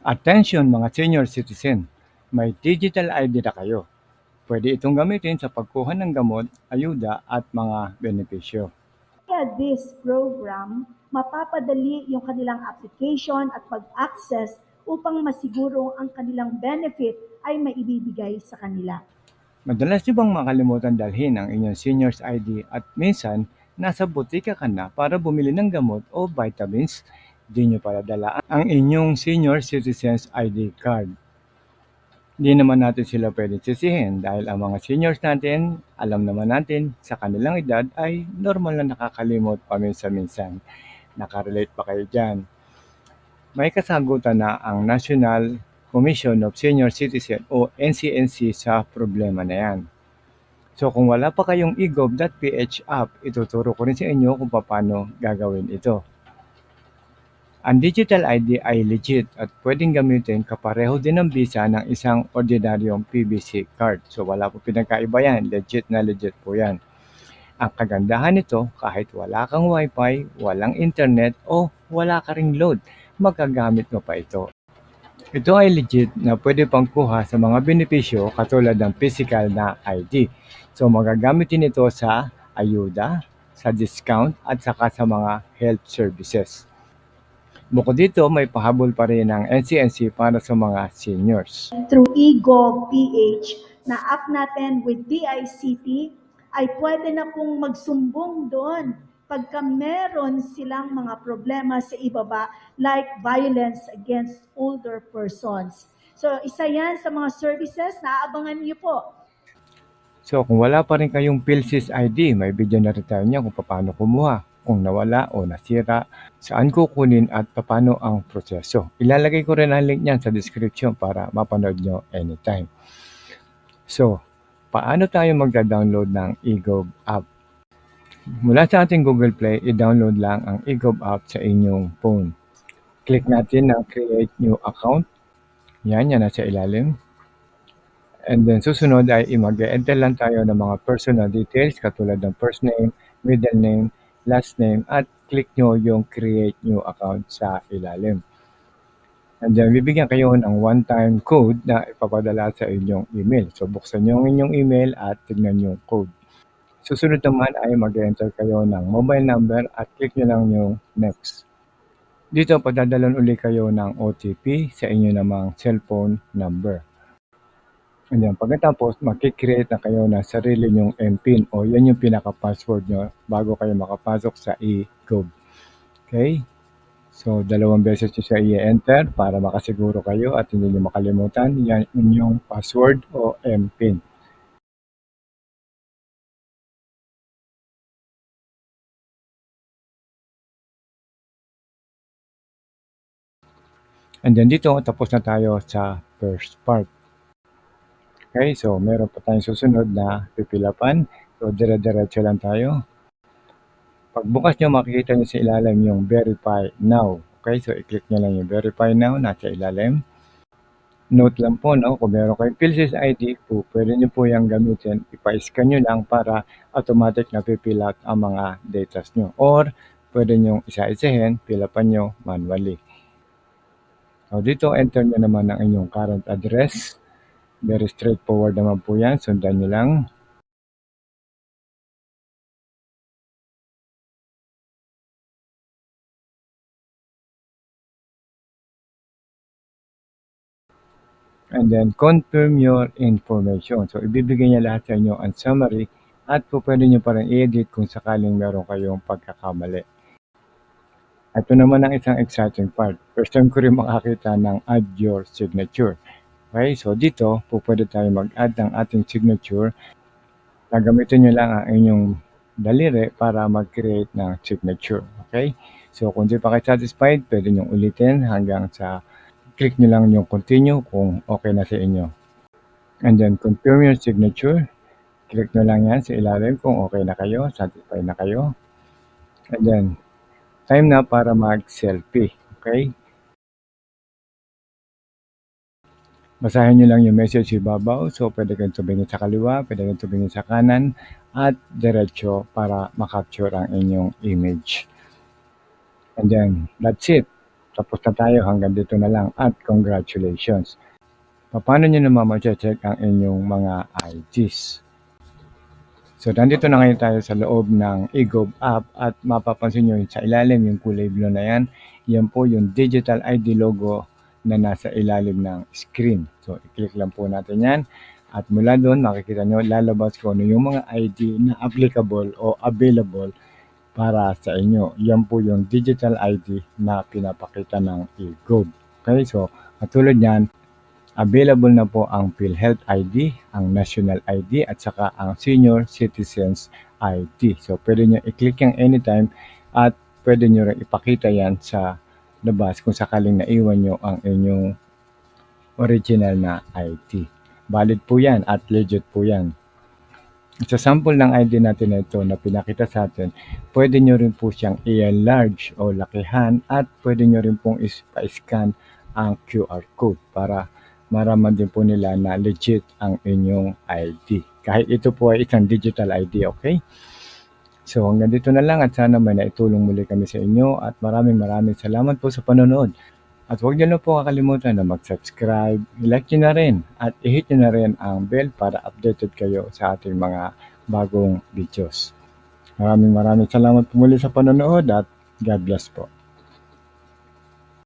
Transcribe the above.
Attention mga senior citizen, may digital ID na kayo. Pwede itong gamitin sa pagkuha ng gamot, ayuda at mga benepisyo. Via this program, mapapadali yung kanilang application at pag-access upang masiguro ang kanilang benefit ay maibibigay sa kanila. Madalas niyo bang makalimutan dalhin ang inyong senior's ID at minsan nasa butika ka na para bumili ng gamot o vitamins? Di niyo pala dala ang inyong senior citizen's ID card. Di naman natin sila pwedeng sisihin dahil ang mga seniors natin, alam naman natin sa kanilang edad ay normal na nakakalimot paminsan-minsan. Nakarelate pa kayo dyan? May kasagutan na ang National Commission of Senior Citizen o NCNC sa problema na yan. So kung wala pa kayong egov.ph app, ituturo ko rin sa inyo kung paano gagawin ito. Ang digital ID ay legit at pwedeng gamitin kapareho din ng visa ng isang ordinaryong PVC card. So wala po pinagkaiba yan, legit na legit po yan. Ang kagandahan nito, kahit wala kang wifi, walang internet o wala ka ring load, magagamit mo pa ito. Ito ay legit na pwede pang kuha sa mga benepisyo katulad ng physical na ID. So magagamit din ito sa ayuda, sa discount at saka sa mga health services. Bukod dito, may pahabol pa rin ang NCNC para sa mga seniors. Through egov.ph na app natin with DICT, ay pwede na pong magsumbong doon pagka meron silang mga problema sa ibaba like violence against older persons. So isa yan sa mga services na aabangan niyo po. So kung wala pa rin kayong PhilSys ID, may video na rin tayo niya kung paano kumuha, kung nawala o nasira, saan kukunin at paano ang proseso. Ilalagay ko rin ang link niyan sa description para mapanood nyo anytime. So, paano tayo magda-download ng eGov app? Mula sa ating Google Play, i-download lang ang eGov app sa inyong phone. Click natin ang Create New Account. Yan nasa ilalim. And then susunod ay mag-enter lang tayo ng mga personal details katulad ng first name, middle name, last name at click nyo yung Create New Account sa ilalim. And then bibigyan kayo ng one-time code na ipapadala sa inyong email. So buksan nyo ang inyong email at tignan yung code. Susunod naman ay mag-enter kayo ng mobile number at click nyo lang yung next. Dito padadalan uli kayo ng OTP sa inyo namang cellphone number. And then pagkatapos, makikreate na kayo ng sarili nyong MPIN o yan yung pinaka-password nyo bago kayo makapasok sa eGov. Okay? So, 2 beses nyo siya i-enter para makasiguro kayo at hindi nyo makalimutan. Yan yung password o MPIN. And then dito, tapos na tayo sa first part. Okay, so meron pa tayong susunod na pipilapan. So, dire-diretso lang tayo. Pagbukas nyo, makikita nyo sa ilalim yung Verify Now. Okay, so i-click nyo lang yung Verify Now, nasa ilalim. Note lang po, no, kung meron kayong PhilSys ID po, pwede nyo po yung gamitin. Ipa-scan nyo lang para automatic na fill out ang mga data nyo. Or, pwede nyo isa-isahin, fill upan nyo manually. So, dito, enter nyo naman ang inyong current address. Very straightforward naman po yan. Sundan nyo lang. And then, confirm your information. So, ibibigay niya lahat sa inyo ang summary at po pwede nyo pa rin i-edit kung sakaling meron kayong pagkakamali. Ito naman ang isang exciting part. First time ko rin makakita ng add your signature. Okay, so dito po pwede tayo mag-add ng ating signature. Gagamitin nyo lang ang inyong daliri para mag-create ng signature. Okay, so kung di pa kayo satisfied, pwede nyo ulitin hanggang sa click nyo lang yung continue kung okay na sa inyo. And then confirm your signature. Click nyo lang yan sa ilalim kung okay na kayo, satisfied na kayo. And then, time na para mag-selfie. Okay? Basahin nyo lang yung message ibabaw. So, pwede kayong tumingin sa kaliwa, pwede kayong tumingin sa kanan, at diretso para makapture ang inyong image. And then, that's it. Tapos na tayo, hanggang dito na lang at congratulations. Paano nyo naman ma-check ang inyong mga IDs? So, nandito na ngayon tayo sa loob ng eGov app at mapapansin nyo sa ilalim yung kulay blue na yan. Yan po yung digital ID logo na nasa ilalim ng screen. So, i-click lang po natin yan. At mula doon, makikita nyo, lalabas ko ano yung mga ID na applicable o available para sa inyo. Yan po yung digital ID na pinapakita ng eGov. Okay, so katulad yan, available na po ang PhilHealth ID, ang National ID, at saka ang Senior Citizens ID. So, pwede nyo i-click yung anytime at pwede nyo rin ipakita yan sa labas kung sakaling naiwan nyo ang inyong original na ID. Valid po yan at legit po yan. Sa sample ng ID natin na ito na pinakita sa atin, pwede nyo rin po siyang i-enlarge o lakihan at pwede nyo rin pong pa-scan ang QR code para maraman din po nila na legit ang inyong ID. Kahit ito po ay isang digital ID, okay? So hanggang dito na lang at sana may naitulong muli kami sa inyo at maraming salamat po sa panonood. At huwag niyo na po kakalimutan na mag-subscribe, i-like nyo na rin at i-hit nyo na rin ang bell para updated kayo sa ating mga bagong videos. Maraming salamat po muli sa panonood at God bless po.